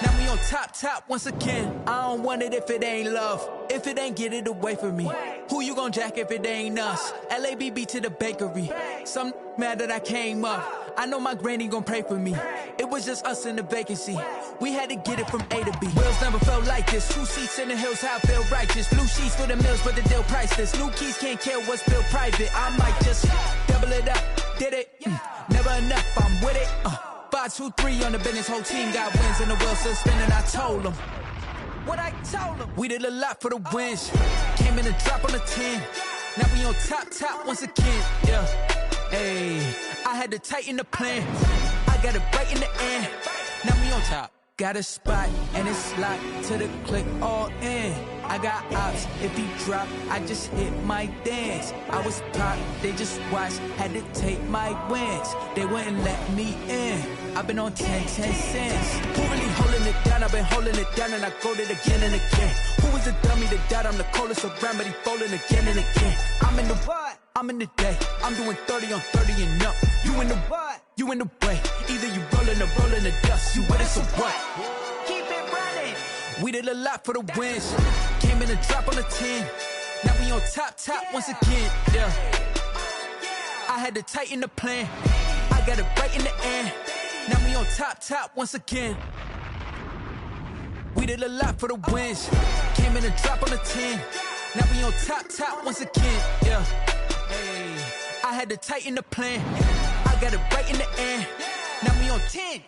Now we on top once again. I don't want it if it ain't love. If it ain't, get it away from me. Who you gon' jack if it ain't us? LABB to the bakery. Some mad that I came up. I know my granny gon' pray for me. It was just us in the vacancy. We had to get it from A to B. Wheels never felt like this. 2 seats in the hills, how I feel righteous. Blue sheets for the mills, but the deal priceless. New keys can't care what's built private. I might just double it up. Did it? Never enough, I'm with it. 5, 2, 3 on the business. Whole team got wins and the wheels still spinning. I told them what I told them. We did a lot for the wins. Came in a drop on the 10. Now we on top once again. Yeah. Hey, I had to tighten the plan. I got it right in the end. Now we on top. Got a spot and it's locked to the click all in. I got ops, if he drop, I just hit my dance. I was pop, they just watched, had to take my wins. They wouldn't let me in. I've been on 10 cents. Who really holding it down? I've been holding it down and I go it again and again. Who was the dummy that died? I'm the coldest around, but he folding again and again. I'm in the what? I'm in the day. I'm doing 30 on 30 and up. You in the what? You in the way. Either you rolling or rolling the dust. You with us or what? Keep it running. We did a lot for the wins. Came in a drop on the 10. Now we on top once again. Yeah. I had to tighten the plan. I got it right in the end. Now we on top once again. We did a lot for the wins. Came in a drop on the 10. Now we on top once again. Yeah. Hey, I had to tighten the plan. I got it right in the end. Now we on 10.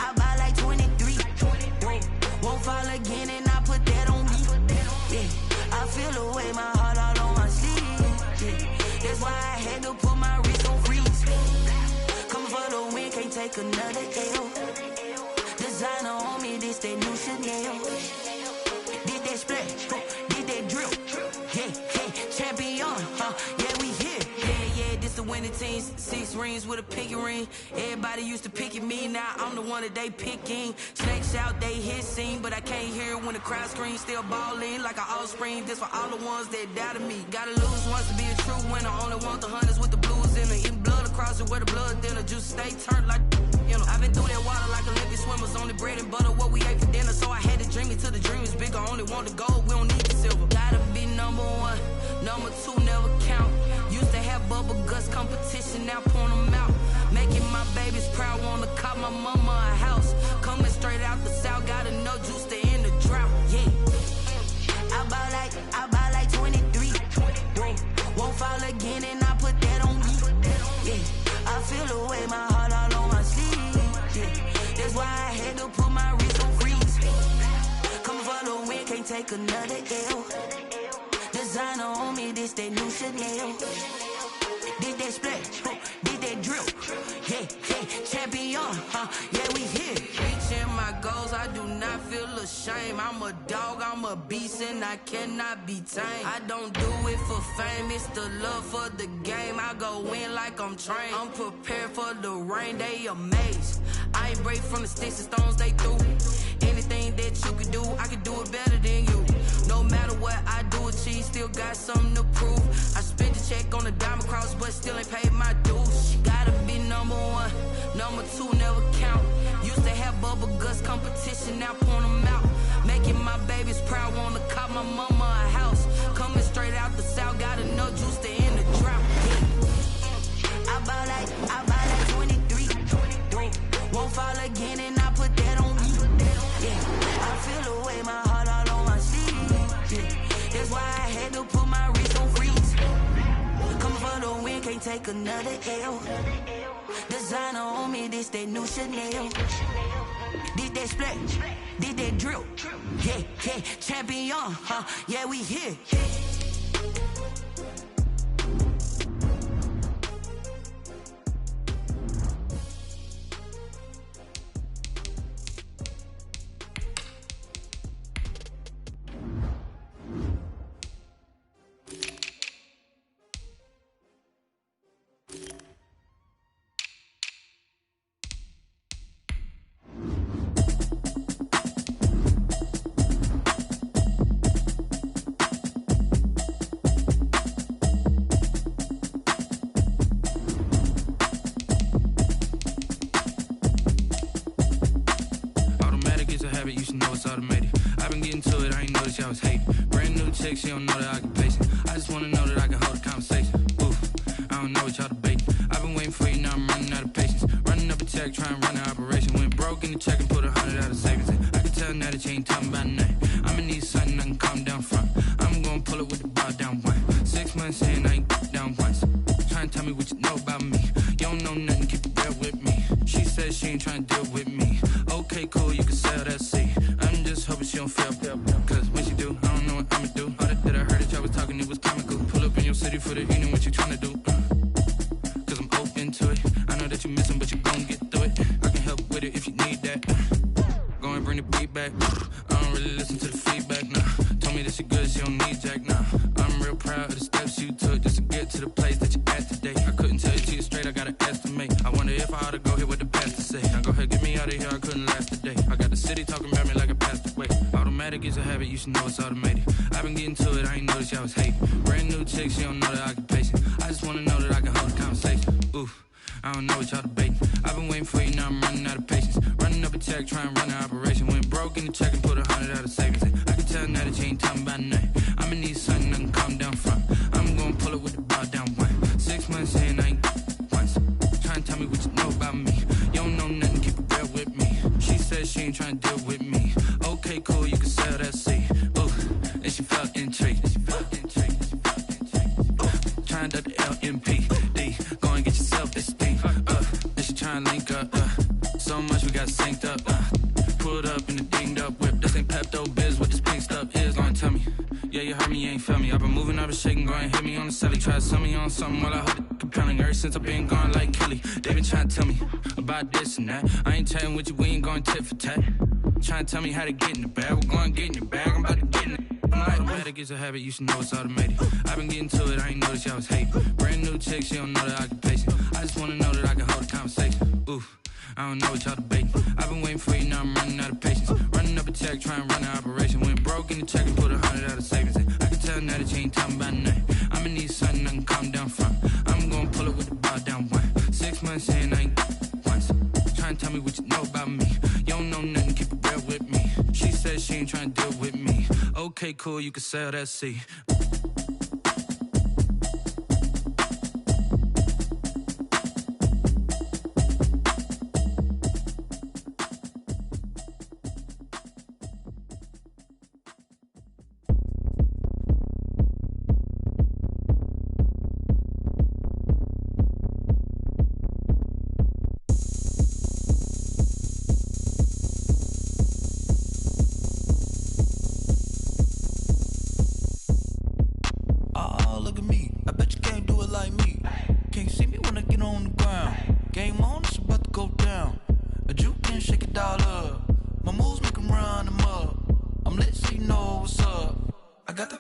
I buy like 23. Won't fall again and I put that on me. Yeah, I feel the way, my heart all on my sleeve. Yeah, that's why I had to put my wrist on freeze. Coming for the win, can't take another L. Designer on me, this that new Chanel. Did that splash, did that drill. Yeah, champion, yeah, we here. Yeah, this the winning team. 6 rings with a pinky ring. Everybody used to pick at me, now I'm the one that they picking. Snakes out, they hit scene, but I can't hear it when the crowd screams. Still balling like an offspring. This for all the ones that doubted me. Gotta lose once to be a true winner. Only want the hunters with the blues in it. Eating blood across it where the blood thinner. Juice stay turned like, you know. I've been through that water like Olympic swimmers. Only bread and butter, what we ate for dinner. So I had to dream it till the dream is bigger. Only want the gold, we don't need the silver. Gotta be number 1, number 2 never count. Used to have bubble guts competition, now point them out. Making my babies proud, wanna cop my mama a house. Coming straight out the south, gotta know juice to end the drought. Yeah, I buy like 23. Won't fall again and I put that on me. Yeah, I feel the way, my heart all on my sleeve. Yeah, that's why I had to put my wrist on freeze. Coming for the win, can't take another L. Designer on me, this that new Chanel. Did that splash, did that drill. Yeah, champion, yeah, we here. Reaching my goals, I do not feel ashamed. I'm a dog, I'm a beast, and I cannot be tamed. I don't do it for fame, it's the love for the game. I go in like I'm trained. I'm prepared for the rain, they amazed. I ain't break from the sticks and stones they threw. Anything that you could do, I could do it better than you. No matter what I do, achieve, still got something to prove. I spent the check a diamond cross, but still ain't paid my dues. Gotta be number one, number two never count. Used to have bubble guts competition, now point them out. Making my babies proud, wanna cop my mama a house. Coming straight out the south, got enough juice to end the drought. I buy like 23. Won't fall again, and I put that on me. Yeah, I feel the way, my heart all on my sleeve. Yeah, that's why I had to put my wrist on freeze. Coming for the win, can't take another L. Designer on me, this that new Chanel. Did that splash, did that drill. Yeah, yeah, champion, huh? Yeah, we here. You should know it's automated. I've been getting to it, I ain't noticed y'all was hating. Brand new chick, she don't know that I can pace it. I just wanna know that I can hold a conversation. Oof, I don't know what y'all debating. I've been waiting for you, now I'm running out of patience. Running up a check, trying to run an operation. Went broke in the check and put 100 out of savings in. I can tell now that you ain't talking about nothing. I'ma need something I can calm down front. I'm gonna pull it with the bar down one. 6 months in, I ain't down once. Trying to tell me what you know about me. You don't know nothing, keep it real with me. She said she ain't trying to deal with me. Okay, cool, you can sell that seat. I'm just hoping she don't fail. Cause when she do, I don't know what I'ma do. All that I heard that y'all was talking, it was comical. Pull up in your city for the evening, what you tryna do? Cause I'm open to it. I know that you missing, but you gon' get through it. I can help with it if you need that. Go and bring the beat back. I don't really listen to the feedback, nah. Told me that she good, she don't need jack, nah. I'm real proud of the steps you took just to get to the place that you at today. I couldn't tell you to you straight, I gotta estimate. I wonder if I ought to go here with the pastor say. Now go ahead, get me out of here, I couldn't last a day. I got the city talking about me like a pastor way. Automatic is a habit, you should know it's automated. I've been getting to it, I ain't noticed y'all was hating. Brand new chick, she don't know that I can pace it. I just wanna know that I can hold a conversation. Oof, I don't know what y'all debating. I've been waiting for you, now I'm running out of patience. Running up a check, trying to run an operation. Went broke in the check and put 100 out of savings in. I can tell now that you ain't talking about nothing. I'ma need something I can calm down front. I'm gonna pull it with the bar down one. 6 months in, I ain't once. Trying to tell me what you know about me. You don't know nothing, keep it real with me. She said she ain't trying to deal with me. Okay, cool, you can sell that seat. Ooh, and she felt intrigued. Trying to the LMPD. Go and get yourself this thing. And she trying to link up. So much we got synced up. Pulled up in the dinged up whip. This ain't Pepto-Biz, what this pink stuff is. Long tell me. Yeah, you heard me, you ain't felt me. I've been moving, I've been shaking, go and hit me on the celly. Try to sell me on something while I hold it compelling. Ever since I've been gone like Kelly, they been trying to tell me about this and that. I ain't chatting with you, we ain't going tit for tat. Trying to tell me how to get in the bag. We're going to get in the bag, I'm about to get in it. Automatic is a habit, you should know it's automated. I've been getting to it, I ain't noticed y'all was hating. Brand new chick, she don't know that I can pace it. I just wanna know that I can hold a conversation. Oof, I don't know what y'all debating. I've been waiting for you, now I'm running out of patience. Running up a check, trying to run an operation. Went broke in the check and put 100 out of savings in. I can tell now that you ain't talking about nothing. I'ma need something I can calm down front. I'm gonna pull it with the bar down one. 6 months in, I ain't once. Trying to tell me what you know about me. You don't know nothing, keep it real with me. She said she ain't trying to deal with me. Okay, cool, you can sell that seat.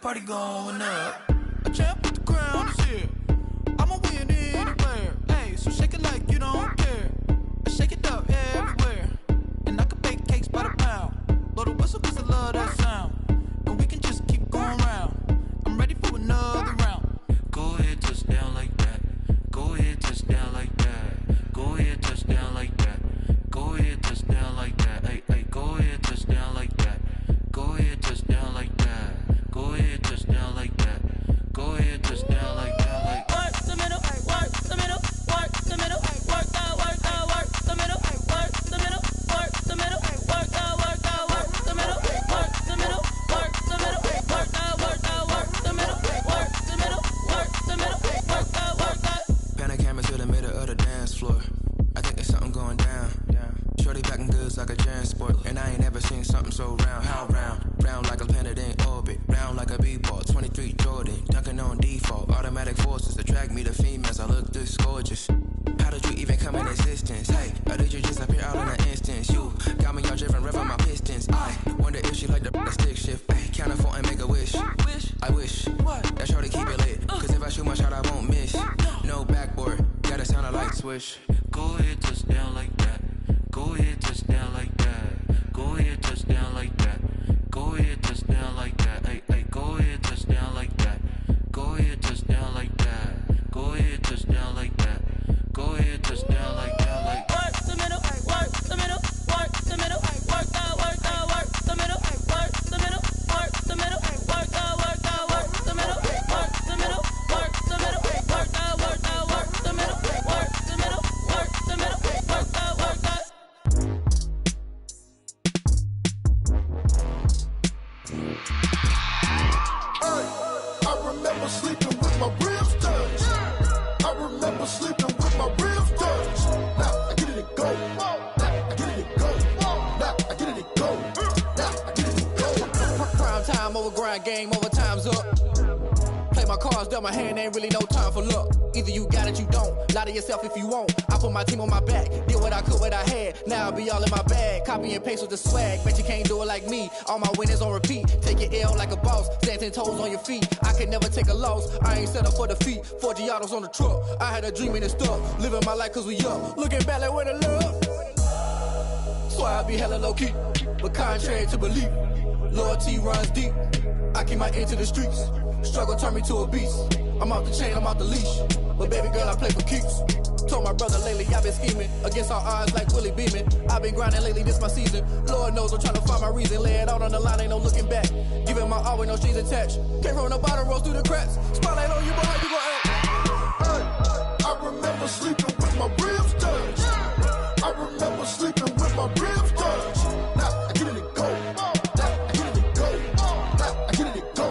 Party going up. A champ with the crown is here. I'ma win anywhere. Hey, so shake it like you don't care. I shake it up everywhere. And I can bake cakes by the pound. Blow the whistle cause I love that sound. And we can just keep going round. I'm ready for another round. Go ahead, touch down like too much shot I won't miss. No backboard, gotta sound a light switch. Go ahead, touchdown like that. Go ahead, touchdown like that. Go ahead, touchdown like that. Go ahead, touchdown like that. Hey, hey, go ahead, touchdown like that. Go ahead, touchdown like that. Go ahead, touchdown like that. Go ahead, touchdown like that. Like work the middle, work the middle, work the middle, work the middle, work the middle, work the middle, work the middle, work the middle, work the middle, work the middle, work the middle, work the middle, work the middle, work the middle, work the I remember sleeping with my ribs touched. I remember sleeping with my ribs touched. Now I get it and go. Now I get it and go. Now I get it and go. Now I get it and go. Prime time over grind game, over time's up. Play my cards, dealt my hand, ain't really no time for luck. Either you got it, you don't. Lie to yourself if you won't. I put my team on my back, did what I could, what I had. Now I'll be all in my bag. Copy and paste with the swag. Bet you can't do it like me. All my winners on repeat. Take your L like a boss. Stand 10 toes on your feet. I can never take a loss. I ain't set up for defeat. 4 Giottos on the truck. I had a dream and it stuck. Living my life cause we up. Looking back like where the love. So I be hella low key. But contrary to belief, loyalty runs deep. I keep my ear to the streets. Struggle turned me to a beast. I'm off the chain, I'm off the leash. But baby girl, I play for keeps. Told my brother lately, I've been scheming. Against all odds like Willie Beeman. I've been grinding lately, this my season. Lord knows I'm trying to find my reason. Lay it out on the line, ain't no looking back. Giving my all with no strings attached. Came from the bottom, rose through the cracks. Spotlight on you, boy, how you gon' act? I remember sleeping with my ribs touched. I remember sleeping with my ribs touched. Now I get it and go. Now I get it and go. Now I get it and go.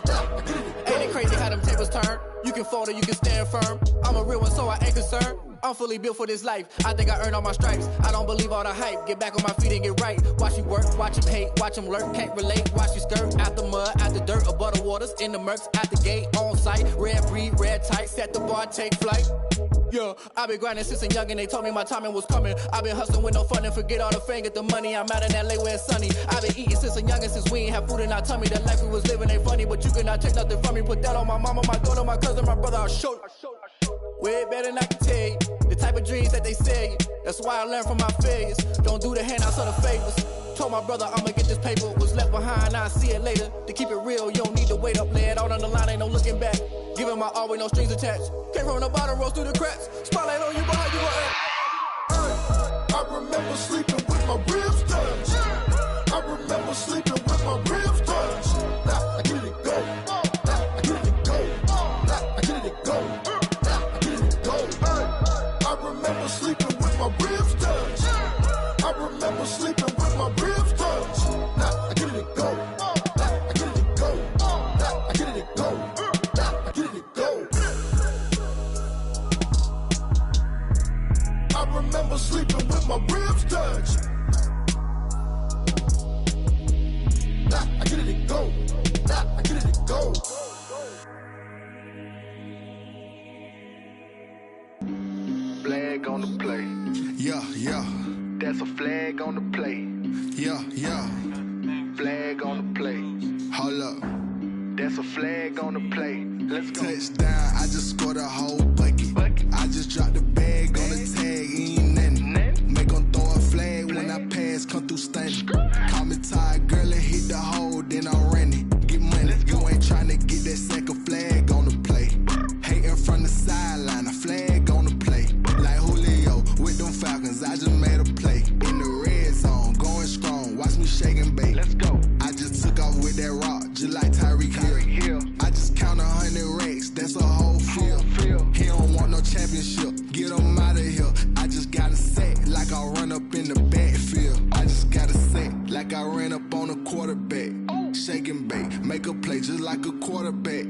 Now I get it and go. Ain't it crazy how them tables turn? You can fold or you can stand firm. I'm a real one, so I ain't concerned. I'm fully built for this life. I think I earned all my stripes. I don't believe all the hype. Get back on my feet and get right. Watch you work, watch him hate, watch him lurk. Can't relate, watch you skirt. Out the mud, out the dirt, above the waters, in the murks, at the gate, on site. Red breed, red tight, set the bar, take flight. Yeah, I've been grinding since a youngin', they told me my timing was coming. I've been hustling with no fun and forget all the fame, get the money. I'm out in LA where it's sunny. I've been eating since a youngin', since we ain't have food in our tummy. The life we was living ain't funny, but you cannot take nothing from me. Put that on my mama, my daughter, my cousin, my brother, I'll show you. Way better than I can tell you. The type of dreams that they sell you. That's why I learned from my failures. Don't do the handouts or the favors. Told my brother I'ma get this paper. Was left behind, I'll see it later. To keep it real, you don't need to wait up. Lay it out on the line, ain't no looking back. Giving my all with no strings attached. Came from the bottom, rose through the cracks. Spotlight on you, boy, how you gon' act? I remember sleeping with my ribs touched. I remember sleeping with my ribs touched. Now I get it and go. Now I get it and go. Now I get it and go. Now I get it and go. I remember sleeping with my ribs touched. I remember sleeping with my ribs touched. Now I get it and go. Now I get it and go. Now I get it and go. Now I get it and go. I remember sleeping with my ribs touched. Now I get it and go. Now I get it and go. Flag on the play. Yeah, yeah. That's a flag on the play. Yeah, yeah. Flag on the play. Hold up. That's a flag on the play. Let's go. Touchdown, I just scored a whole bucket. I just dropped the bag on the tag, ain't nothing. Make them throw a flag when I pass, come through stunning. Call me tired, girl, and hit the hole, then I'm running. Get money, you ain't tryna get that second flag on the play. Hating from the sideline, a flag on the play. Like Julio with them Falcons, I just made a play. In the red zone, going strong, watch me shake and bake. Let's go. I just took off with that rock, just like Tyreek Hill. I just count 100 racks, that's a whole field. He don't want no championship, get him out of here. I just got a set, like I run up in the backfield. I just got a set, like I ran up on a quarterback. Shake and bake, make a play just like a quarterback.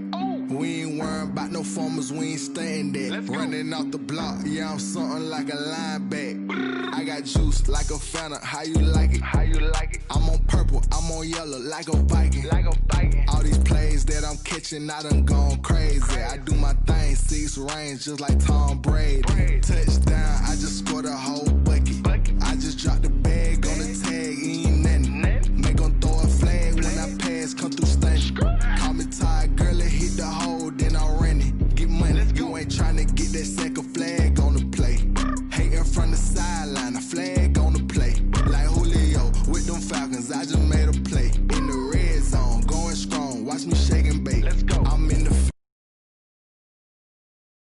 We ain't worrying about no formers, we ain't staying there. Running off the block, yeah, I'm something like a linebacker. I got juice like a Fanta, how you like it? How you like it? I'm on purple, I'm on yellow, like a Viking. Like a Viking. All these plays that I'm catching, I done gone crazy. I do my thing, 6 range, just like Tom Brady. Touchdown, I just scored a whole bucket. I just dropped the bag on the tag, ain't nothing. Make them throw a flag when I pass, come through stunning. Call me tired, girl, and hit the hole, then I'm running. watch me shake